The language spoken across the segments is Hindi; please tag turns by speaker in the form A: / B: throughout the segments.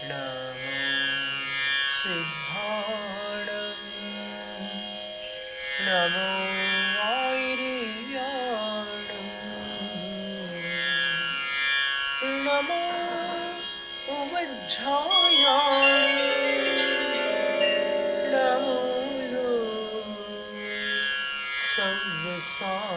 A: नमो सिद्धाणं नमो आयर्याणं नमो उवज्झायाणं नमो सव्यसां।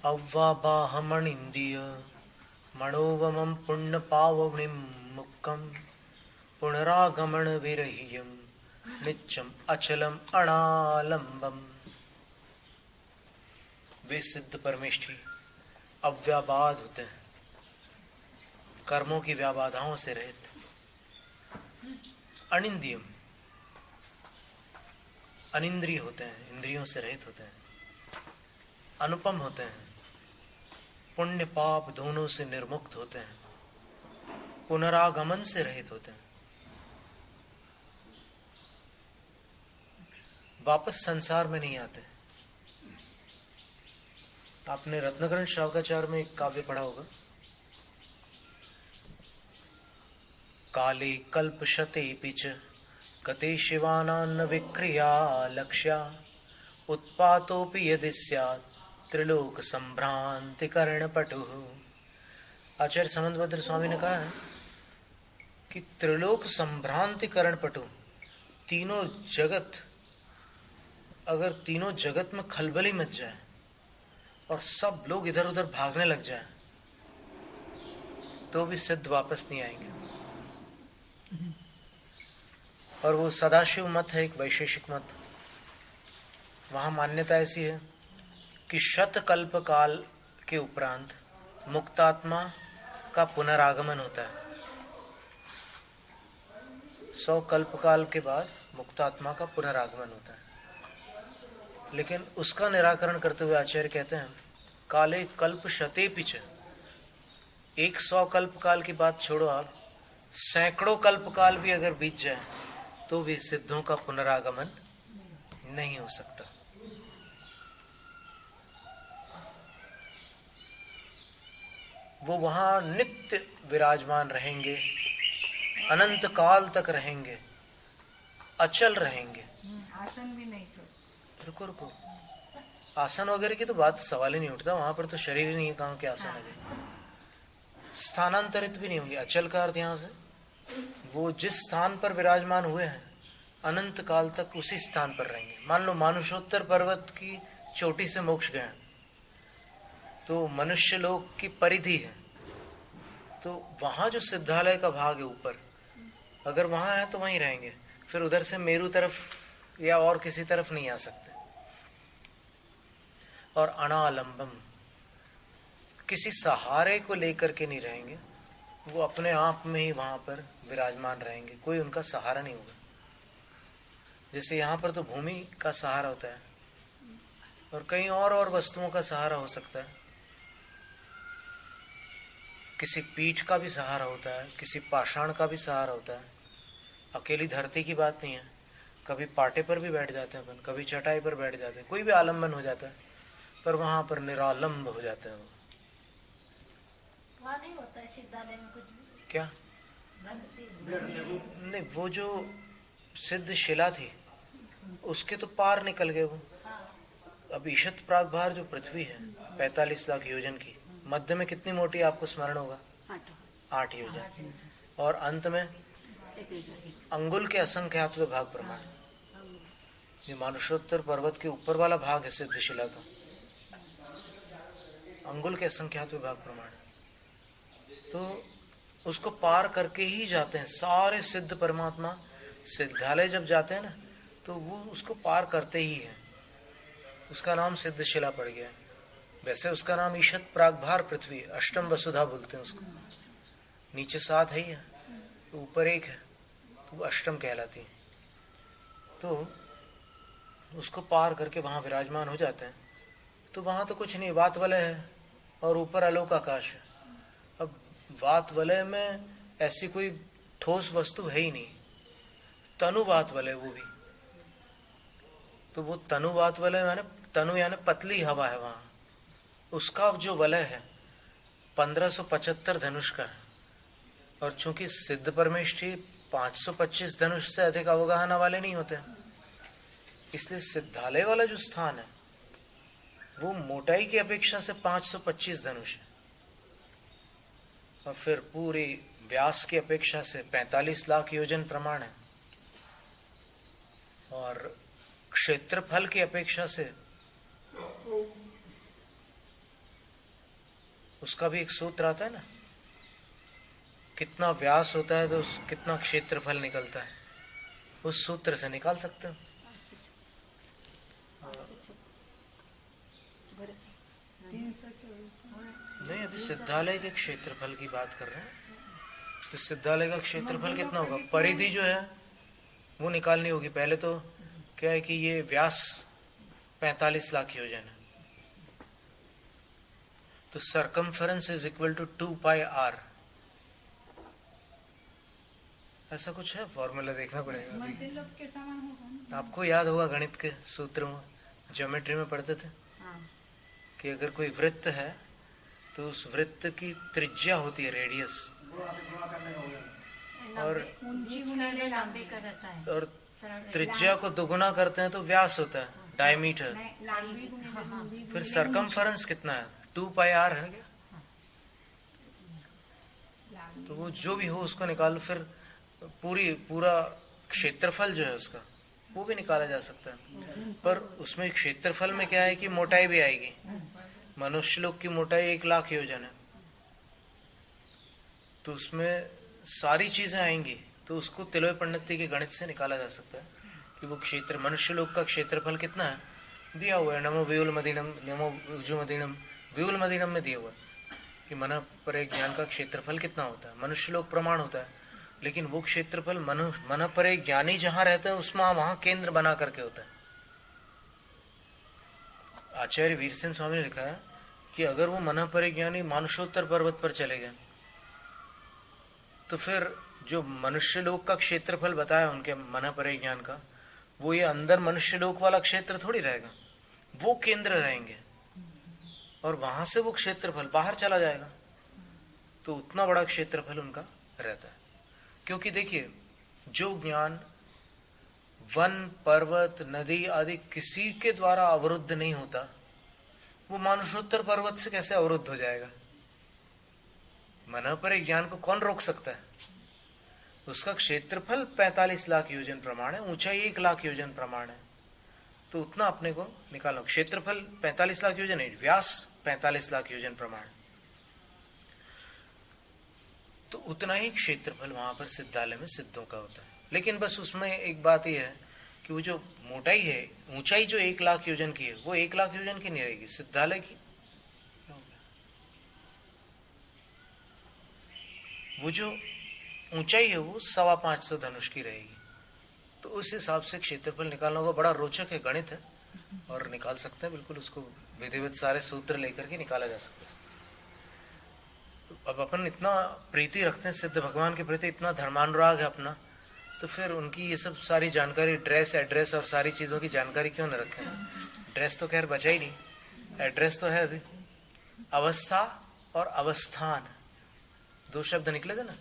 A: अव्वाबाहमणिन्द्रिय मणोवमं पुण्यपावनिं मुक्कं पुनरागमन विरह्यं नित्यम अचलम अनालंबम। वे सिद्ध परमेष्ठी अव्याबाद होते हैं, कर्मों की व्याबाधाओं से रहित। अनिंद्रियम अनिंद्रिय होते हैं, इंद्रियों से रहित होते हैं। अनुपम होते हैं, पुण्य पाप दोनों से निर्मुक्त होते हैं। पुनरागमन से रहित होते हैं, वापस संसार में नहीं आते। आपने रत्नकरण शावकाचार्य में एक काव्य पढ़ा होगा, काले कल्पशते पिच कते शिवानान्न विक्रिया लक्ष्या उत्पातोपि यदि स्यात् त्रिलोक संभ्रांति कर्ण पटुः। आचार्य समंतभद्र स्वामी ने कहा है कि त्रिलोक संभ्रांति कर्ण पटु, तीनों जगत, अगर तीनों जगत में खलबली मच जाए और सब लोग इधर उधर भागने लग जाए तो भी सिद्ध वापस नहीं आएंगे। और वो सदाशिव मत है, एक वैशेषिक मत। वहां मान्यता ऐसी है कि शत कल्प काल के उपरांत मुक्तात्मा का पुनरागमन होता है। 100 कल्प काल के बाद मुक्तात्मा का पुनरागमन होता है। लेकिन उसका निराकरण करते हुए आचार्य कहते हैं, काले कल्प शते पिच, 100 कल्प काल की बात छोड़ो, आप सैकड़ों कल्प काल भी अगर बीत जाए तो भी सिद्धों का पुनरागमन नहीं हो सकता। वो वहां नित्य विराजमान रहेंगे, अनंत काल तक रहेंगे, अचल रहेंगे।
B: आसन भी नहीं तो
A: रुको रुको, आसन वगैरह की तो बात सवाल ही नहीं उठता। वहां पर तो शरीर ही नहीं है, कहाँ के आसन है। स्थानांतरित भी नहीं होंगे। अचल का अर्थ यहाँ से वो जिस स्थान पर विराजमान हुए हैं अनंत काल तक उसी स्थान पर रहेंगे। मान लो मानुषोत्तर पर्वत की चोटी से मोक्ष गए तो मनुष्य लोक की परिधि है, तो वहां जो सिद्धालय का भाग है ऊपर, अगर वहां है तो वहीं रहेंगे। फिर उधर से मेरू तरफ या और किसी तरफ नहीं आ सकते। और अनालंबम, किसी सहारे को लेकर के नहीं रहेंगे, वो अपने आप में ही वहां पर विराजमान रहेंगे, कोई उनका सहारा नहीं होगा। जैसे यहाँ पर तो भूमि का सहारा होता है और कई और वस्तुओं का सहारा हो सकता है। किसी पीठ का भी सहारा होता है, किसी पाषाण का भी सहारा होता है। अकेली धरती की बात नहीं है, कभी पाटे पर भी बैठ जाते हैं अपन, कभी चटाई पर बैठ जाते हैं, कोई भी आलम्बन हो जाता है, पर वहां पर निरालंब हो जाते हैं।
B: वहाँ नहीं होता है सिद्धालय में कुछ भी?
A: क्या नहीं, वो जो सिद्ध शिला थी उसके तो पार निकल गए वो। अब ईशत प्रागभार जो पृथ्वी है 45 लाख योजन की, मध्य में कितनी मोटी आपको स्मरण होगा? 8 योजन। और अंत में अंगुल के असंख्यात भाग प्रमाण। ये मानुषोत्तर पर्वत के ऊपर वाला भाग है सिद्ध शिला का, अंगुल के असंख्यात भाग प्रमाण। तो उसको पार करके ही जाते हैं सारे सिद्ध परमात्मा। सिद्धालय जब जाते हैं ना तो वो उसको पार करते ही है। उसका नाम सिद्ध शिला पड़ गया। वैसे उसका नाम ईशत प्रागभार पृथ्वी, अष्टम वसुधा बोलते हैं उसको। नीचे 7 है ही है, ऊपर 1 है, वो अष्टम कहलाती है। तो उसको पार करके वहां विराजमान हो जाते हैं। तो वहां तो कुछ नहीं, वात वलय है और ऊपर आलोक आकाश है। अब वात वलय में ऐसी कोई ठोस वस्तु है ही नहीं, तनु वात वलय वो भी। तो वो तनु वात वलय माने तनु यानी पतली हवा है वहां, उसका जो वलय है 1575 धनुष का है। और चूंकि सिद्ध परमेष्ठी 525 धनुष से अधिक अवगाहना वाले नहीं होते, इसलिए सिद्धालय वाला जो स्थान है वो मोटाई की अपेक्षा से 525 धनुष है, और फिर पूरी व्यास की अपेक्षा से 45 लाख योजन प्रमाण है, और क्षेत्रफल की अपेक्षा से उसका भी एक सूत्र आता है ना, कितना व्यास होता है तो कितना क्षेत्रफल निकलता है, उस सूत्र से निकाल सकते हो। नहीं, अभी सिद्धालय के क्षेत्रफल की बात कर रहे हैं। तो सिद्धालय का क्षेत्रफल कितना होगा, परिधि जो है वो निकालनी होगी। पहले तो क्या है कि ये व्यास 45 लाख योजन है, तो circumference is equal to 2 pi R, ऐसा कुछ है फॉर्मूला, देखना पड़ेगा। आपको याद होगा गणित के सूत्र में, ज्योमेट्री में पढ़ते थे कि अगर कोई वृत्त है तो उस वृत्त की त्रिज्या होती है रेडियस, और त्रिज्या को दुगुना करते हैं तो व्यास होता है डायमीटर। फिर सरकमफरेंस कितना है, 2 पाई आर है क्या? तो वो जो भी हो उसको निकालो, फिर पूरा क्षेत्रफल जो है उसका वो भी निकाला जा सकता है। पर उसमें क्षेत्रफल में क्या है कि मोटाई भी आएगी। मनुष्य लोग की मोटाई 1 लाख योजन है, तो उसमें सारी चीजें आएंगी, तो उसको तिलोय पंडित के गणित से निकाला जा सकता है कि वो क्षेत्र, मनुष्य लोग का क्षेत्रफल कितना है, दिया हुआ है। नमो व्यूल मदीनम, नमो उजु मदीनम, व्यूल मदीनम में दिया हुआ है कि मन पर एक ज्ञान का क्षेत्रफल कितना होता है। मनुष्य लोग प्रमाण होता है, लेकिन वो क्षेत्रफल मन पर एक ज्ञानी जहां रहते हैं उसमें वहां केंद्र बना करके होता है। आचार्य वीरसेन स्वामी ने लिखा है कि अगर वो मन पर एक ज्ञानी मानुषोत्तर पर्वत पर चले गए तो फिर जो मनुष्य लोक का क्षेत्रफल बताया उनके मन पर एक ज्ञान का, वो ये अंदर मनुष्य लोक वाला क्षेत्र थोड़ी रहेगा, वो केंद्र रहेंगे और वहां से वो क्षेत्रफल बाहर चला जाएगा। तो उतना बड़ा क्षेत्रफल उनका रहता है। क्योंकि देखिए, जो ज्ञान वन, पर्वत, नदी आदि किसी के द्वारा अवरुद्ध नहीं होता, वो मानुषोत्तर पर्वत से कैसे अवरुद्ध हो जाएगा? मन पर एक ज्ञान को कौन रोक सकता है? उसका क्षेत्रफल 45 लाख योजन प्रमाण है, ऊंचाई 1 लाख योजन प्रमाण है, तो उतना अपने को निकालो। क्षेत्रफल 45 लाख योजन है, व्यास 45 लाख योजन प्रमाण, तो उतना ही क्षेत्रफल वहां पर सिद्धालय में सिद्धों का होता है। लेकिन बस उसमें एक बात यह है कि वो जो मोटाई है, ऊंचाई जो 1 लाख योजन की है, वो 1 लाख योजन की नहीं रहेगी, सिद्धालय की। वो जो ऊंचाई है वो 525 धनुष की रहेगी। तो उस हिसाब से क्षेत्रफल निकालना होगा। बड़ा रोचक है, गणित है, और निकाल सकते हैं बिल्कुल, उसको विधिवत सारे सूत्र लेकर के निकाला जा सकता है। अब अपन इतना प्रीति रखते हैं सिद्ध भगवान के प्रति, इतना धर्मानुराग है अपना, तो फिर उनकी ये सब सारी जानकारी, ड्रेस, एड्रेस और सारी चीजों की जानकारी क्यों न रखें? ड्रेस तो खैर बचा ही नहीं, एड्रेस तो है अभी। अवस्था और अवस्थान 2 शब्द निकले थे ना,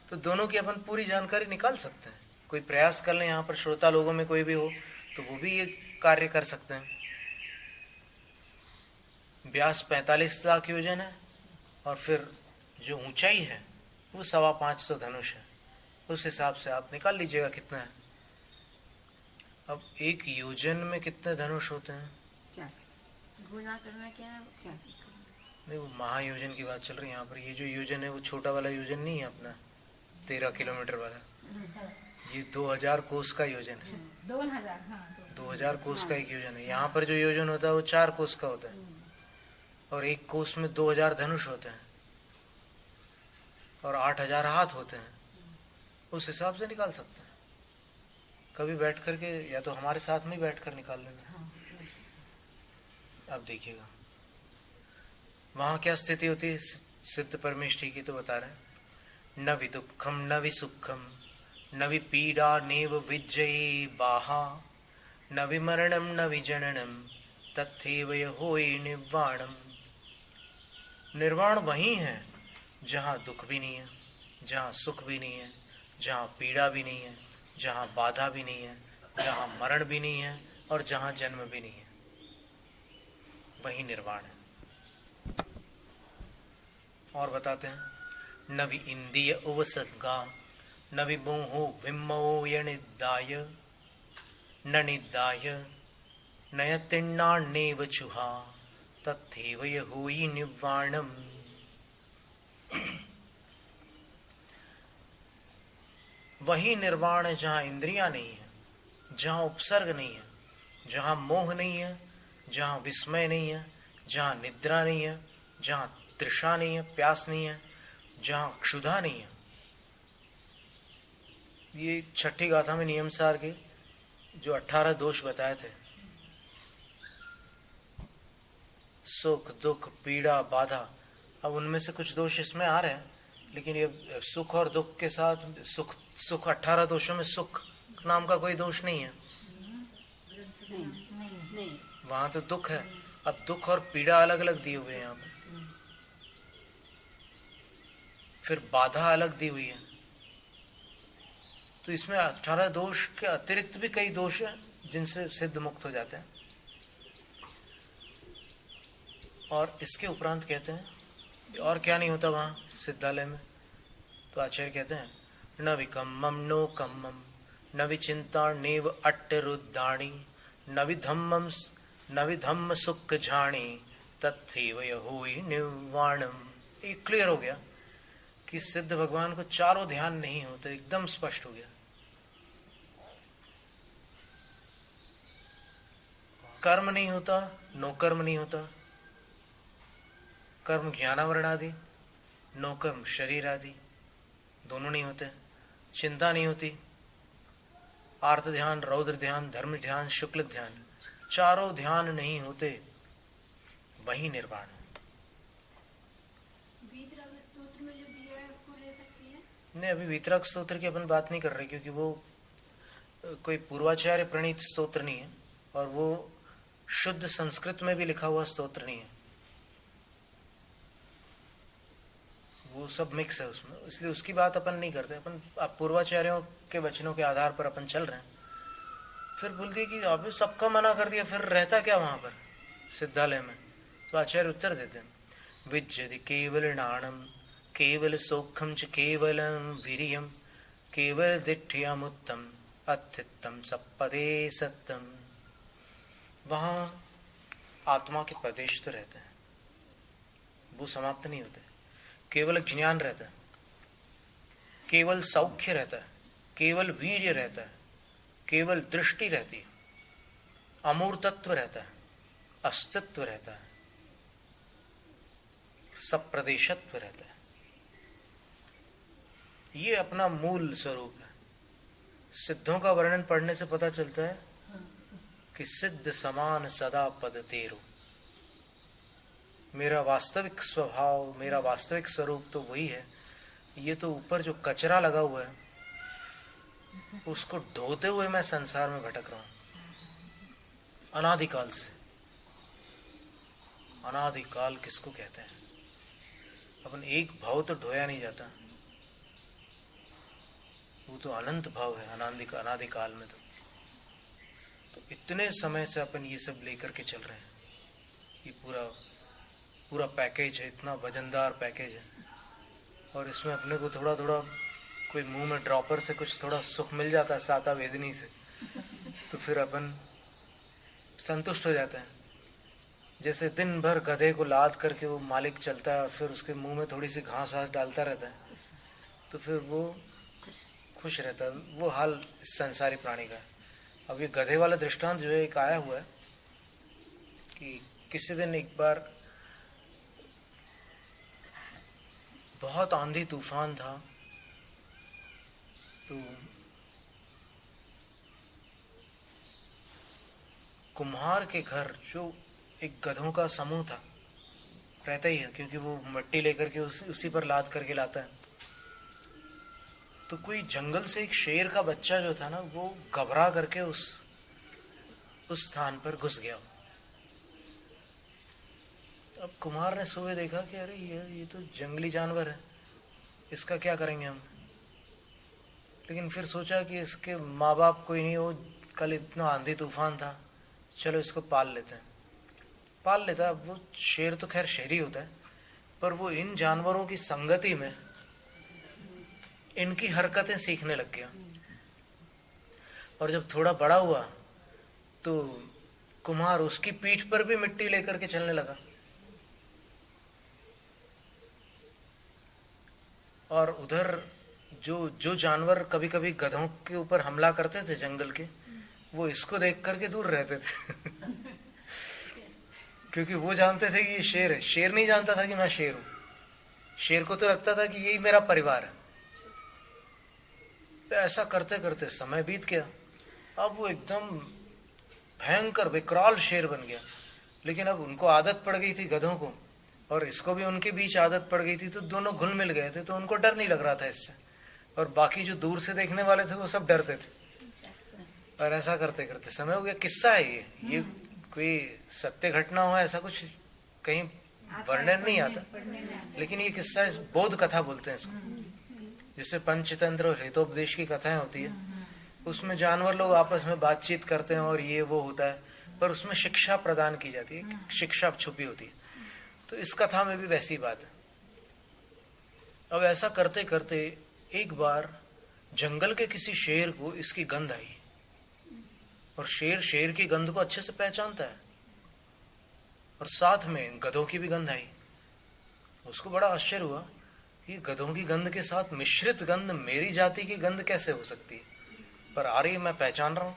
A: तो दोनों की अपन पूरी जानकारी निकाल सकते हैं। कोई प्रयास कर ले, यहाँ पर श्रोता लोगों में कोई भी हो तो वो भी ये कार्य कर सकते हैं। व्यास 45 लाख योजन है, और फिर जो ऊंचाई है वो 525 धनुष है। उस हिसाब से आप निकाल लीजिएगा कितना है। अब एक योजन में कितने धनुष होते हैं?
B: गुना करना क्या है?
A: नहीं, वो महायोजन की बात चल रही है यहाँ पर। ये जो योजन है वो छोटा वाला योजन नहीं है अपना 13 किलोमीटर वाला, ये 2000 कोस का योजन है। 2000 कोस का एक योजन है। यहाँ पर जो योजन होता है वो 4 कोस का होता है, और एक कोस में 2000 धनुष होते हैं और 8000 हाथ होते हैं। उस हिसाब से निकाल सकते हैं। कभी बैठ करके या तो हमारे साथ में बैठ कर निकाल लेना। अब देखिएगा वहां क्या स्थिति होती है सिद्ध परमेष्ठी की, तो बता रहे हैं न विदुखम न विसुखम न विपीड़ा नेव विजयी बाहा न विमरणम न विजननम तथैव होई निर्वाणम। निर्वाण वही है जहां दुख भी नहीं है, जहां सुख भी नहीं है, जहां पीड़ा भी नहीं है, जहां बाधा भी नहीं है, जहां मरण भी नहीं है और जहां जन्म भी नहीं है, वही निर्वाण है। और बताते हैं न वि इंद्रिय उवसद्गा न विमोहो विमो यनिदाय न निदाय नयतिन्नाण्येव चुहा तथैव होई निर्वाणम। वही निर्वाण है जहां इंद्रियां नहीं है, जहां उपसर्ग नहीं है, जहां मोह नहीं है, जहां विस्मय नहीं है, जहां निद्रा नहीं है, जहां तृषा नहीं है, प्यास नहीं है, जहां क्षुधा नहीं है। ये छठी गाथा में नियम सार के जो 18 दोष बताए थे, सुख दुख पीड़ा बाधा, अब उनमें से कुछ दोष इसमें आ रहे हैं, लेकिन ये सुख और दुख के साथ सुख 18 दोषों में सुख नाम का कोई दोष नहीं है। वहां तो दुख है। अब दुख और पीड़ा अलग अलग दिए हुए हैं यहाँ पर, फिर बाधा अलग दी हुई है। तो इसमें 18 दोष के अतिरिक्त भी कई दोष हैं जिनसे सिद्ध मुक्त हो जाते हैं। और इसके उपरांत कहते हैं और क्या नहीं होता वहां सिद्धालय में, तो आचार्य कहते हैं न विकम्मम नो कम्मम न विचिंता नेव अट्टरुद्धाणी न विधम्म सुख झाणी तथैव होई निर्वाणम। ये क्लियर हो गया कि सिद्ध भगवान को चारों ध्यान नहीं होते, एकदम स्पष्ट हो गया। कर्म नहीं होता, नो कर्म नहीं होता, कर्म ज्ञानावरण आदि, नो कर्म शरीर आदि, दोनों नहीं होते। चिंता नहीं होती, आर्त ध्यान रौद्र ध्यान धर्म ध्यान शुक्ल ध्यान, चारों ध्यान नहीं होते, वही निर्वाण है।
B: वीतराग स्तोत्र में जो दिया है उसको ले सकती है?
A: नहीं, अभी वीतराग स्तोत्र की अपन बात नहीं कर रहे, क्योंकि वो कोई पूर्वाचार्य प्रणीत स्तोत्र नहीं है और वो शुद्ध संस्कृत में भी लिखा हुआ स्तोत्र नहीं है, वो सब मिक्स है उसमें, इसलिए उसकी बात अपन नहीं करते। अपन पूर्वाचार्यों के वचनों के आधार पर अपन चल रहे हैं। फिर बोल दिया कि अभी सबका मना कर दिया, फिर रहता क्या वहां पर सिद्धालय में? तो आचार्य उत्तर देते हैं विज्जति केवल नाणम केवल सौखम च केवलम वीर्यम केवल दिठ्यमुत्तम अत्थितम सपदे सत्यम। वहां आत्मा के प्रदेश तो रहते हैं, वो समाप्त नहीं होते। केवल ज्ञान रहता है, केवल सौख्य रहता है, केवल वीर्य रहता है, केवल दृष्टि रहती है, अमूर्तत्व रहता है, अस्तित्व रहता है, सप्रदेशत्व रहता है। ये अपना मूल स्वरूप है। सिद्धों का वर्णन पढ़ने से पता चलता है कि सिद्ध समान सदा पद तेरो। मेरा वास्तविक स्वभाव, मेरा वास्तविक स्वरूप तो वही है। ये तो ऊपर जो कचरा लगा हुआ है उसको ढोते हुए मैं संसार में भटक रहा हूं अनादिकाल से। अनादिकाल किसको कहते हैं? अपन एक भाव तो ढोया नहीं जाता, वो तो अनंत भाव है अनादिकाल में। तो इतने समय से अपन ये सब लेकर के चल रहे हैं, ये पूरा पैकेज है, इतना वजनदार पैकेज है, और इसमें अपने को थोड़ा थोड़ा कोई मुंह में ड्रॉपर से कुछ थोड़ा सुख मिल जाता है साता वेदनी से, तो फिर अपन संतुष्ट हो जाते हैं। जैसे दिन भर गधे को लाद करके वो मालिक चलता है और फिर उसके मुंह में थोड़ी सी घास डालता रहता है, तो फिर वो खुश रहता है। वो हाल संसारी प्राणी का है। अब ये गधे वाला दृष्टांत जो है एक आया हुआ है कि किसी दिन एक बार बहुत आंधी तूफान था, तो कुम्हार के घर जो एक गधों का समूह था, रहता ही है क्योंकि वो मिट्टी लेकर के उसी पर लाद करके लाता है। तो कोई जंगल से एक शेर का बच्चा जो था ना, वो घबरा करके उस स्थान पर घुस गया। अब कुम्हार ने सुबह देखा कि अरे ये तो जंगली जानवर है, इसका क्या करेंगे हम। लेकिन फिर सोचा कि इसके माँ बाप कोई नहीं, वो कल इतना आंधी तूफान था, चलो इसको पाल लेते हैं। पाल लेता। अब वो शेर तो खैर शेर ही होता है, पर वो इन जानवरों की संगति में इनकी हरकतें सीखने लग गया। और जब थोड़ा बड़ा हुआ तो कुम्हार उसकी पीठ पर भी मिट्टी लेकर के चलने लगा। और उधर जो जानवर कभी कभी गधों के ऊपर हमला करते थे जंगल के, वो इसको देख करके दूर रहते थे क्योंकि वो जानते थे कि ये शेर है। शेर नहीं जानता था कि मैं शेर हूं। शेर को तो लगता था कि यही मेरा परिवार है। तो ऐसा करते करते समय बीत गया। अब वो एकदम भयंकर विकराल शेर बन गया। लेकिन अब उनको आदत पड़ गई थी गधों को, और इसको भी उनके बीच आदत पड़ गई थी, तो दोनों घुल मिल गए थे। तो उनको डर नहीं लग रहा था इससे, और बाकी जो दूर से देखने वाले थे वो सब डरते थे। और ऐसा करते करते समय हो गया। किस्सा है ये कोई सत्य घटना हो ऐसा कुछ कहीं वर्णन नहीं आता, लेकिन ये किस्सा बोध कथा बोलते हैं इसको, जिससे पंचतंत्र और हितोपदेश की कथाएं होती है। उसमें जानवर लोग आपस में बातचीत करते हैं और ये वो होता है, पर उसमें शिक्षा प्रदान की जाती है, शिक्षा छुपी होती है। तो इस कथा में भी वैसी बात है। अब ऐसा करते करते एक बार जंगल के किसी शेर को इसकी गंध आई, और शेर की गंध को अच्छे से पहचानता है, और साथ में गधों की भी गंध आई। उसको बड़ा आश्चर्य हुआ कि गधों की गंध के साथ मिश्रित गंध मेरी जाति की गंध कैसे हो सकती है, पर आ रही मैं पहचान रहा हूं।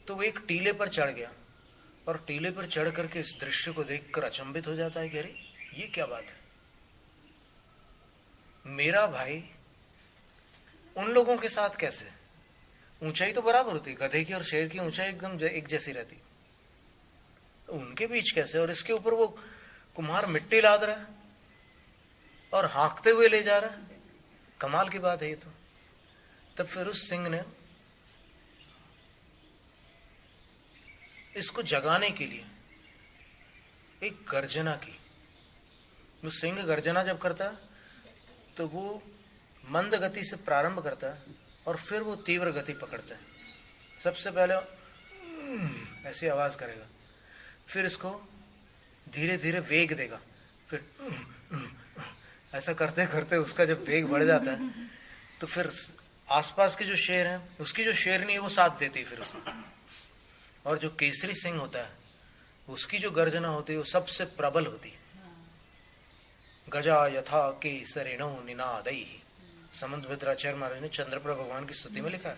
A: तो वो एक टीले पर चढ़ गया, और टीले पर चढ़ करके इस दृश्य को देखकर अचंभित हो जाता है कि अरे ये क्या बात है, मेरा भाई उन लोगों के साथ कैसे। ऊंचाई तो बराबर होती, गधे की और शेर की ऊंचाई एकदम एक जैसी रहती, उनके बीच कैसे। और इसके ऊपर वो कुम्हार मिट्टी लाद रहा है और हाँकते हुए ले जा रहा है। कमाल की बात है ये तो। तब फिर उस सिंह ने इसको जगाने के लिए एक गर्जना की। वो सिंह गर्जना जब करता है तो वो मंद गति से प्रारंभ करता है और फिर वो तीव्र गति पकड़ता है। सबसे पहले ऐसी आवाज करेगा, फिर इसको धीरे धीरे वेग देगा, फिर ऐसा करते करते उसका जब वेग बढ़ जाता है तो फिर आसपास के जो शेर हैं, उसकी जो शेरनी है वो साथ देती है फिर उसको। और जो केसरी सिंह होता है उसकी जो गर्जना होती है वो सबसे प्रबल होती है। गजा यथा केसरिणो निनादई, समंत भद्राचार्य महाराज ने चंद्रप्रभ भगवान की स्तुति में लिखा है।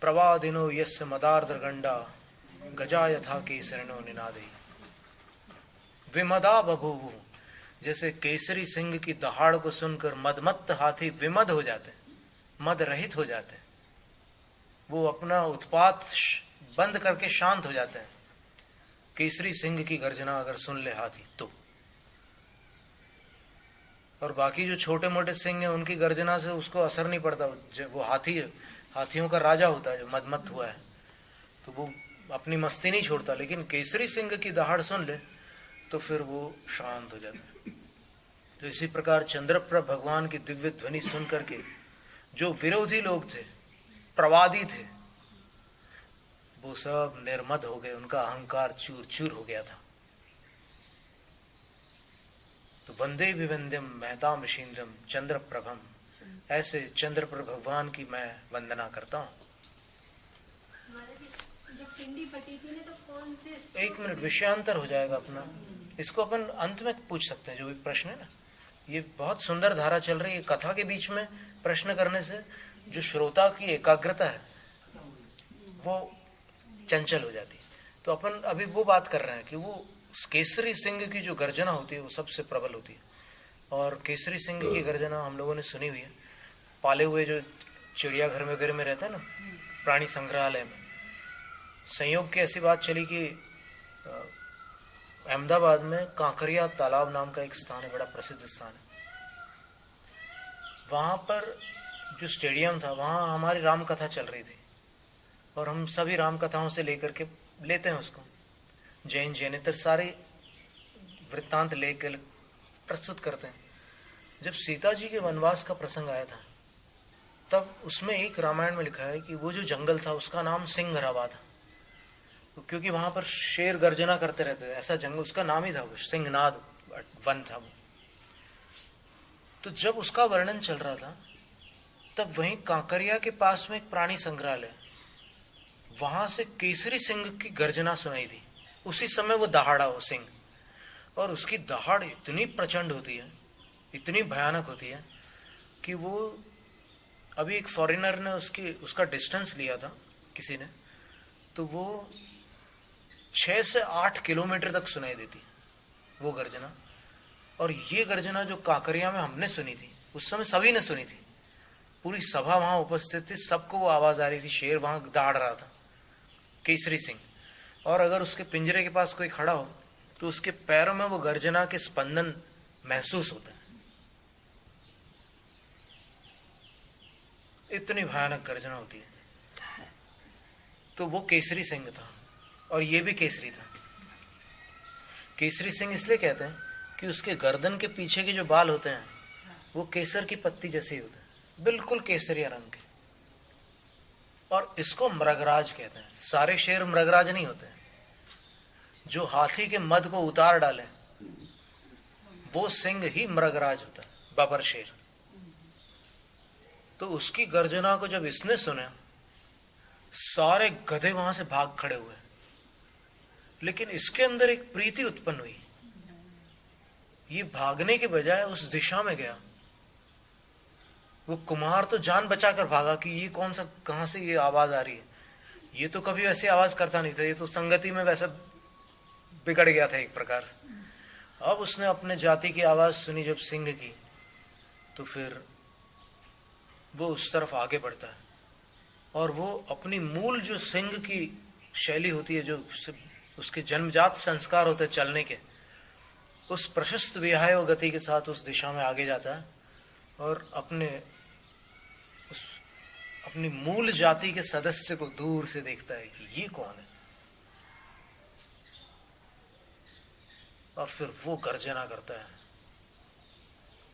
A: प्रवादिनो यस्य मदार्द्र गंडा गजा यथा केसरिणो निनादई विमदा बभूवु। जैसे केसरी सिंह की दहाड़ को सुनकर मदमत्त हाथी विमद हो जाते, मद रहित हो जाते, वो अपना उत्पात बंद करके शांत हो जाते हैं। केसरी सिंह की गर्जना अगर सुन ले हाथी तो। और बाकी जो छोटे मोटे सिंह हैं उनकी गर्जना से उसको असर नहीं पड़ता। वो हाथियों का राजा होता है जो मदमत्त हुआ है, तो वो अपनी मस्ती नहीं छोड़ता। लेकिन केसरी सिंह की दहाड़ सुन ले तो फिर वो शांत हो जाता है। तो इसी प्रकार चंद्रप्रभ भगवान की दिव्य ध्वनि सुन करके जो विरोधी लोग थे, प्रवादी थे, वो सब निर्मद हो गए, उनका अहंकार चूर चूर हो गया था। तो वंदे विवंद्यम महताम शीन्द्रम चंद्र प्रभम, ऐसे चंद्रप्रभ भगवान की मैं वंदना करता हूँ।
B: जब पिंडी फटी थी ना तो कौन से,
A: एक मिनट विषयांतर हो जाएगा अपना, इसको अपन अंत में पूछ सकते हैं जो भी प्रश्न है ना। ये बहुत सुंदर धारा चल रही है। कथा के बीच में प्रश्न करने से जो श्रोता की एकाग्रता है वो चंचल हो जाती है। तो अपन अभी वो बात कर रहे हैं कि वो केसरी सिंह की जो गर्जना होती है वो सबसे प्रबल होती है। और केसरी सिंह की गर्जना हम लोगों ने सुनी हुई है, पाले हुए जो चिड़ियाघर वगैरह में रहता है ना, प्राणी संग्रहालय में, संयोग की ऐसी बात चली कि अहमदाबाद में कांकरिया तालाब नाम का एक स्थान है, बड़ा प्रसिद्ध स्थान है। वहाँ पर जो स्टेडियम था, वहाँ हमारी राम कथा चल रही थी और हम सभी राम कथाओं से लेकर के लेते हैं उसको, जैन जैनेतर सारे वृत्तांत लेकर प्रस्तुत करते हैं। जब सीता जी के वनवास का प्रसंग आया था, तब उसमें एक रामायण में लिखा है कि वो जो जंगल था उसका नाम सिंहराबा था, क्योंकि वहां पर शेर गर्जना करते रहते थे, ऐसा जंगल उसका नाम ही था, वो सिंहनाद वन था वो। तो जब उसका वर्णन चल रहा था, तब वहीं कांकरिया के पास में एक प्राणी संग्रहालय, वहां से केसरी सिंह की गर्जना सुनाई थी। उसी समय वो दहाड़ा, वो सिंह, और उसकी दहाड़ इतनी प्रचंड होती है, इतनी भयानक होती है कि वो, अभी एक फॉरेनर ने उसका डिस्टेंस लिया था किसी ने, तो वो 6 से 8 किलोमीटर तक सुनाई देती वो गर्जना। और ये गर्जना जो कांकरिया में हमने सुनी थी, उस समय सभी ने सुनी थी, पूरी सभा वहां उपस्थित थी, सबको वो आवाज आ रही थी। शेर वहां दहाड़ रहा था, केसरी सिंह, और अगर उसके पिंजरे के पास कोई खड़ा हो तो उसके पैरों में वो गर्जना के स्पंदन महसूस होते हैं। इतनी भयानक गर्जना होती है। तो वो केसरी सिंह था, और ये भी केसरी था। केसरी सिंह इसलिए कहते हैं कि उसके गर्दन के पीछे के जो बाल होते हैं वो केसर की पत्ती जैसे ही होते हैं, बिल्कुल केसरिया रंग के। और इसको मृगराज कहते हैं। सारे शेर मृगराज नहीं होते हैं। जो हाथी के मद को उतार डाले वो सिंह ही मृगराज होता है, बबर शेर। तो उसकी गर्जना को जब इसने सुना, सारे गधे वहां से भाग खड़े हुए, लेकिन इसके अंदर एक प्रीति उत्पन्न हुई। ये भागने के बजाय उस दिशा में गया। वो कुम्हार तो जान बचाकर भागा कि ये कौन सा, कहां से ये आवाज आ रही है, ये तो कभी वैसे आवाज करता नहीं था, ये तो संगति में वैसा बिगड़ गया था एक प्रकार से। अब उसने अपने जाति की आवाज सुनी जब सिंह की, तो फिर वो उस तरफ आगे बढ़ता है, और वो अपनी मूल जो सिंह की शैली होती है, जो उसके जन्मजात संस्कार होते हैं चलने के, उस प्रशस्त विहाय गति के साथ उस दिशा में आगे जाता है, और अपनी मूल जाति के सदस्य को दूर से देखता है कि ये कौन है, और फिर वो गर्जना करता है।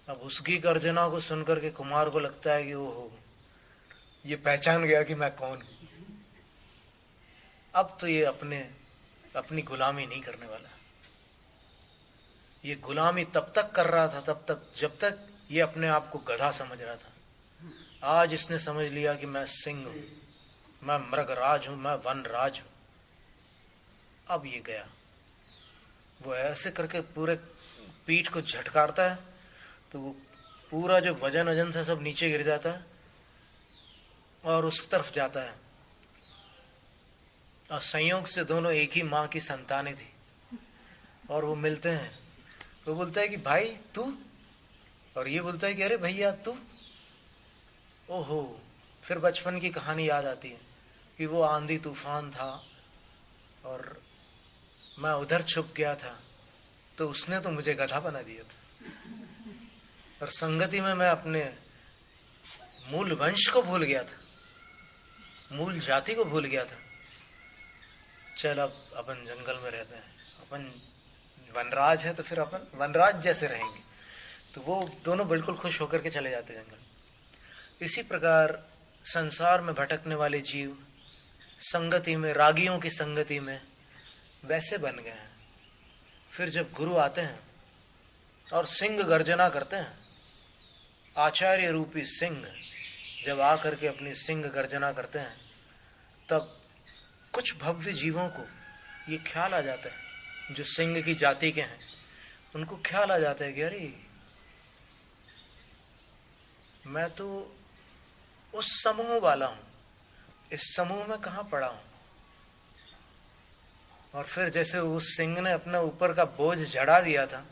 A: अब उसकी गर्जना को सुनकर के कुमार को लगता है कि वो ये पहचान गया कि मैं कौन हूं। अब तो ये अपनी गुलामी नहीं करने वाला। ये गुलामी तब तक कर रहा था, तब तक जब तक ये अपने आप को गधा समझ रहा था। आज इसने समझ लिया कि मैं सिंह हूं, मैं मृगराज हूं, मैं वनराज हूं। अब ये गया, वो ऐसे करके पूरे पीठ को झटकारता है, तो वो पूरा जो वजन था सब नीचे गिर जाता है और उस तरफ जाता है। और संयोग से दोनों एक ही माँ की संतानें थी, और वो मिलते हैं। वो बोलता है कि भाई तू, और ये बोलता है कि अरे भैया तू। ओहो, फिर बचपन की कहानी याद आती है कि वो आंधी तूफान था और मैं उधर छुप गया था, तो उसने तो मुझे गधा बना दिया था, और संगति में मैं अपने मूल वंश को भूल गया था, मूल जाति को भूल गया था। चल अब अपन जंगल में रहते हैं, अपन वनराज है, तो फिर अपन वनराज जैसे रहेंगे। तो वो दोनों बिल्कुल खुश होकर के चले जाते जंगल। इसी प्रकार संसार में भटकने वाले जीव संगति में, रागियों की संगति में वैसे बन गए हैं। फिर जब गुरु आते हैं और सिंह गर्जना करते हैं, आचार्य रूपी सिंह जब आकर के अपनी सिंह गर्जना करते हैं, तब कुछ भव्य जीवों को ये ख्याल आ जाता है, जो सिंह की जाति के हैं, उनको ख्याल आ जाता है कि अरे मैं तो उस समूह वाला हूं, इस समूह में कहां पड़ा हूं। और फिर जैसे उस सिंह ने अपने ऊपर का बोझ झड़ा दिया था,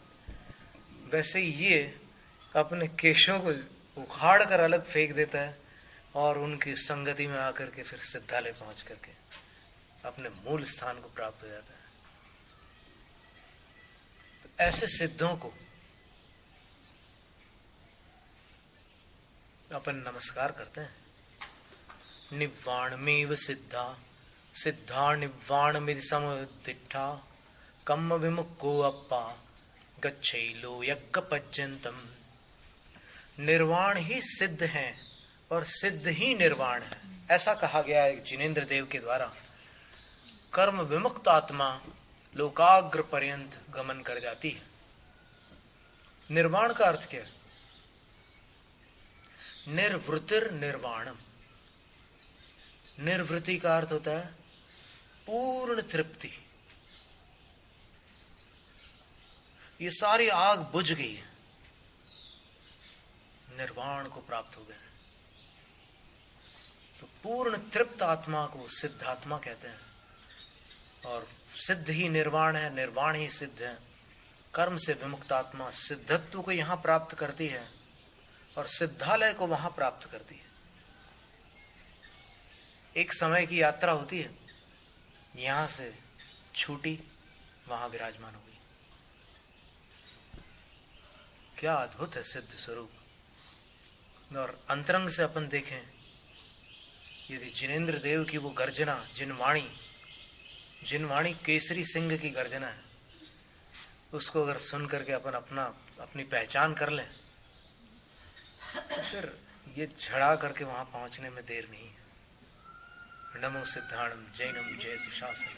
A: वैसे ये अपने केशों को उखाड़ कर अलग फेंक देता है और उनकी संगति में आकर के फिर सिद्धालय पहुंच करके अपने मूल स्थान को प्राप्त हो जाता है। तो ऐसे सिद्धों को अपन नमस्कार करते हैं। निव्वाणमेव सिद्धा सिद्धा निव्वाणमिति समुत्थिठा कम्म विमुक्को अप्पा गच्छैलो यज्ञ पर्यंतम। निर्वाण ही सिद्ध है और सिद्ध ही निर्वाण है, ऐसा कहा गया है जिनेंद्र देव के द्वारा। कर्म विमुक्त आत्मा लोकाग्र पर्यंत गमन कर जाती है। निर्वाण का अर्थ क्या है? निर्वृतिर निर्वाणम। निर्वृत्ति का अर्थ होता है पूर्ण तृप्ति। ये सारी आग बुझ गई है, निर्वाण को प्राप्त हो गए। तो पूर्ण तृप्त आत्मा को सिद्धात्मा कहते हैं। और सिद्ध ही निर्वाण है, निर्वाण ही सिद्ध है। कर्म से विमुक्त आत्मा सिद्धत्व को यहां प्राप्त करती है और सिद्धालय को वहां प्राप्त करती है। एक समय की यात्रा होती है, यहां से छूटी, वहां विराजमान हो गई। क्या अद्भुत है सिद्ध स्वरूप। और अंतरंग से अपन देखें, यदि जिनेंद्र देव की वो गर्जना, जिनवाणी केसरी सिंह की गर्जना है, उसको अगर सुन करके अपन अपनी पहचान कर लें, फिर ये झड़ा करके वहां पहुंचने में देर नहीं है। नमो सिद्धाणम जैनम जय शासन।